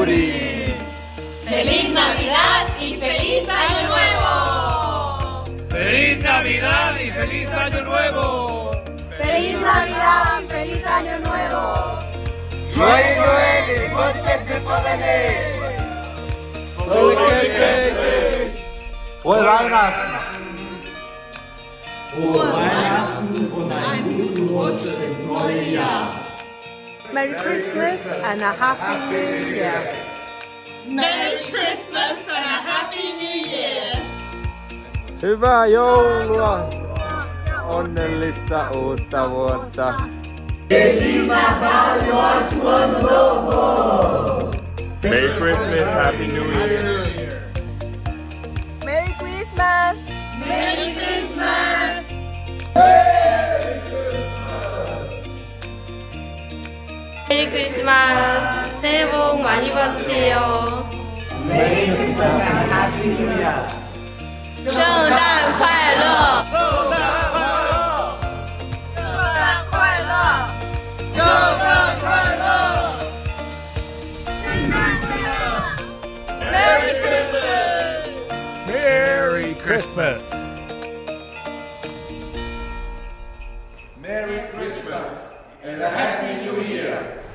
Yuri. ¡Feliz Navidad y feliz Año Nuevo! ¡Feliz Navidad y feliz Año Nuevo! ¡Feliz Navidad y feliz Año Nuevo! Joyeux Noël et bonne fête de fin d'année! Merry Christmas! Frohe Weihnachten! Frohe Weihnachten und einen guten Rutsch ins neue Jahr! Merry Christmas and a Happy New Year! Merry Christmas and a Happy New Year! Hyvää joulua! Onnellista uutta vuotta! Feliz Natal e ótimo Ano Novo! Merry Christmas, Happy New Year! Merry Christmas! ¡Merry Christmas! 메리 크리스마스! 새해 복 많이 받으세요. Merry Christmas and Happy New Year! 圣诞快乐！圣诞快乐！Merry Christmas! Merry Christmas and a Happy New Year!